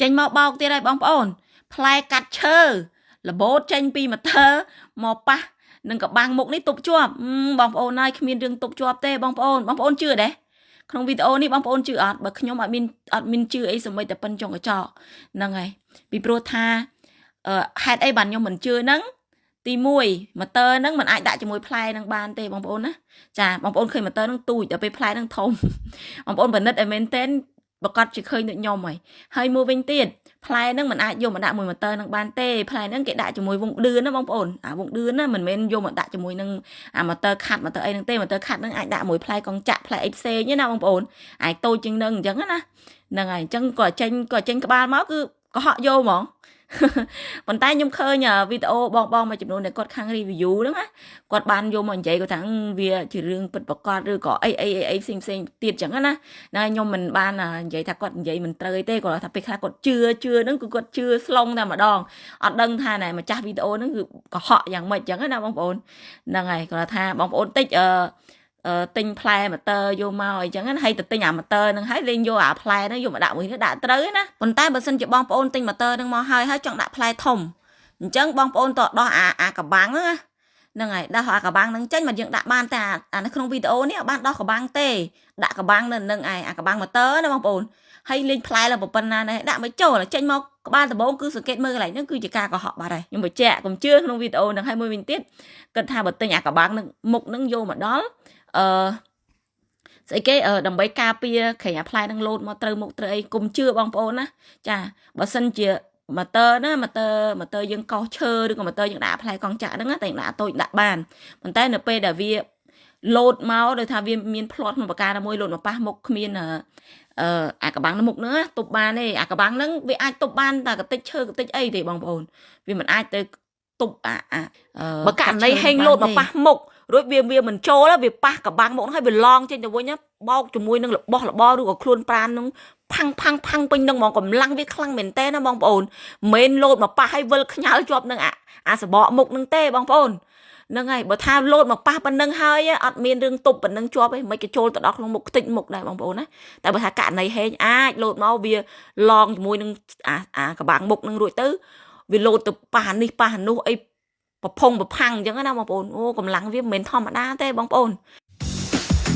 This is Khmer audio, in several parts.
ចេញមកបោកទៀតហើយបងប្អូនផ្លែកាត់ឈើលបោតចេញពីម៉ូទ័រមកប៉ះនឹងកបាំងមុខនេះទប់ជាប់បងប្អូនហើយគ្មានរឿងទប់ជាប់ទេបងប្អូនជឿទេក្នុងវីដេអូនេះបងប្អូនជឿអត់បើខ្ញុំអត់មានជឿអីសម្បីតែប៉ុនចុងកញ្ចក់ហ្នឹងហើយពីព្រោះថាហេតុអីបានខ្ញុំមិនជឿហ្នឹងទី1ម៉ូទ័រហ្នឹងมันអាចដាក់ជាមួយផ្លែហ្នឹងបានទេបងប្អូនណាចាបងប្អូនឃើញម៉ូទ័រហ្នឹងទូចដល់ពេលផ្លែហ្នឹងធំបងប្អូនពិនិត្យឲ្យមែនទែនប្រកាសជាឃើញដូចខ្ញុំហើយមួយវិញទៀតផ្លែហ្នឹងมันអាចយកមកដាក់មួយម៉ូទ័រហ្នឹងបានទេផ្លែហ្នឹងគេដាក់ជាមួយវងឌឿនណាបងប្អូនអាវងឌឿនណាមិនមែនយកមកដាក់ជាមួយនឹងអាម៉ូទ័រខាត់ម៉ូទ័រអីហ្នឹងទេម៉ូទ័រខាត់ហ្នឹងអាចដាក់មួយផ្លែកងចាក់ផ្លែអីផ្សេងណាបងប្អូនអាចតូចជាងហ្នឹងអញ្ចឹងណាហ្នឹងហើយអញ្ចឹងក៏ចេញក្បាលមកគឺកុហកយកហ្មងប៉ុន្តែខ្ញុំឃើញវីដេអូបងមួយចំនួនដែលគាត់ខាង review ហ្នឹងណាគាត់បានយកមកនិយាយគាត់ថាវាជារឿងពិតប្រាកដឬក៏អីផ្សេងទៀតចឹងណាខ្ញុំមិនបាននិយាយថាគាត់និយាយមិនត្រូវទេគាត់ថាពេលខ្លះគាត់ជឿហ្នឹងគឺគាត់ជឿស្លងតែម្ដងអត់ដឹងថាណែម្ចាស់វីដេអូហ្នឹងគឺកុហកយ៉ាងម៉េចចឹងណាបងប្អូនហ្នឹងហើយគាត់ថាបងប្អូនតិចទិញផ្លែម៉ូទ័រយកមកអីចឹងណាហើយទៅទិញអាម៉ូទ័រហ្នឹងហើយលេងយកអាផ្លែហ្នឹងយកមកដាក់មួយនេះដាក់ត្រូវណាប៉ុន្តែបើសិនជាបងប្អូនទិញម៉ូទ័រហ្នឹងមកហើយចង់ដាក់ផ្លែធំអញ្ចឹងបងប្អូនតដោះអាកបាំងហ្នឹងហើយដោះអាកបាំងហ្នឹងចេញមកយើងដាក់បានតែអានៅក្នុងវីដេអូនេះអត់បានដោះកបាំងទេដាក់កបាំងនៅនឹងឯអាកបាំងម៉ូទ័រណាបងប្អូនហើយលេងផ្លែឡើងប៉ុណ្ណាដែរដាក់មកចូលចេញមកក្បាលដំបងគឺសង្កេតមើលកន្លែងហ្នឹងគឺជាការកុហកបាត់ហើយខ្ញុំបញ្ជាក់កុំជឿក្នុងវីដេអូហ្នឹងហើយមួយវិញទៀតគិតថាបើទិញអាកបាំងហ្នឹងមុខហ្នឹងយកមកដល់ស្អីគេដើម្បីការពារក្រែងអាផ្លែនឹងលោតមកត្រូវមុខត្រូវអីគុំជឿបងប្អូនណាចាបើសិនជាម៉ូទ័រណាម៉ូទ័រយើងកោសឈើឬក៏ម៉ូទ័រយើងដាក់ផ្លែកង់ចាក់ហ្នឹងតែដាក់តូចដាក់បានប៉ុន្តែនៅពេលដែលវាលោតមកដោយថាវាមានផ្្លាត់ក្នុងប្រការមួយលោតមកប៉ះមុខគ្មានអាកបាំងនៅមុខហ្នឹងទប់បានទេអាកបាំងហ្នឹងវាអាចទប់បានតែកតិចឈើកតិចអីទេបងប្អូនវាមិនអាចទៅទប់បើករណីហេងលោតមកប៉ះមុខរួចវាមិនចូលវាប៉ះកបាំងមុខហើយវាឡងចេញទៅវិញបោកជាមួយនឹងរបស់របរឬក៏ខ្លួនប្រាណនឹងផាំងពេញនឹងហ្មងកម្លាំងវាខ្លាំងមែនតើណាបងប្អូនមិនមែនលោតមកប៉ះហើយវិលខ្ញល់ជាប់នឹងអាសបកមុខនឹងទេបងប្អូនហ្នឹងហើយបើថាលោតមកប៉ះប៉ុណ្្នឹងហើយអត់មានរឿងទប់ប៉ុណ្្នឹងជាប់ទេមិនក៏ចូលទៅដល់ក្នុងមុខខ្ទេចមុខដែរបងប្អូនណាតែបើថាករណីហេងអាចលោតមកវាឡងជាមួយនឹងអាកបាំងមុខនឹងរួចទៅវាលោតទៅប៉ះនេះប៉ះនោះអីប្រផាំងអញ្ចឹងណាបងប្អូនអូកម្លាំងវាមិនមែនធម្មតាទេបងប្អូន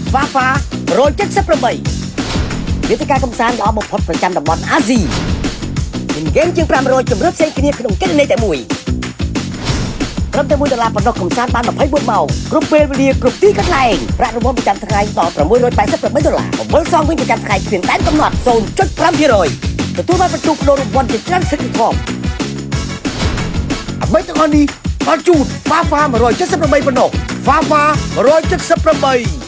ហ្វា178វិធីការកំសាន្តល្អបំផុតប្រចាំតំបន់អាស៊ីមានហ្គេមជាង500ជម្រើសផ្សេងគ្នាក្នុងគណនីតែមួយត្រឹមតែ$1ប៉ុណ្ណោះកំសាន្តបាន24ម៉ោងគ្រប់ពេលវេលាគ្រប់ទីកន្លែងប្រាក់រង្វាន់ប្រចាំថ្ងៃដល់$688បបិលសងវិញប្រចាំថ្ងៃគ្មានតែកំណត់ 0.5% ទទួលបានបន្ទុកផ្ដល់រង្វាន់ជាច្រើនសិទ្ធិធំអ្វីទាំងអស់នេះបានជូនហ្វា178ប៉ុណ្ណោះហ្វា178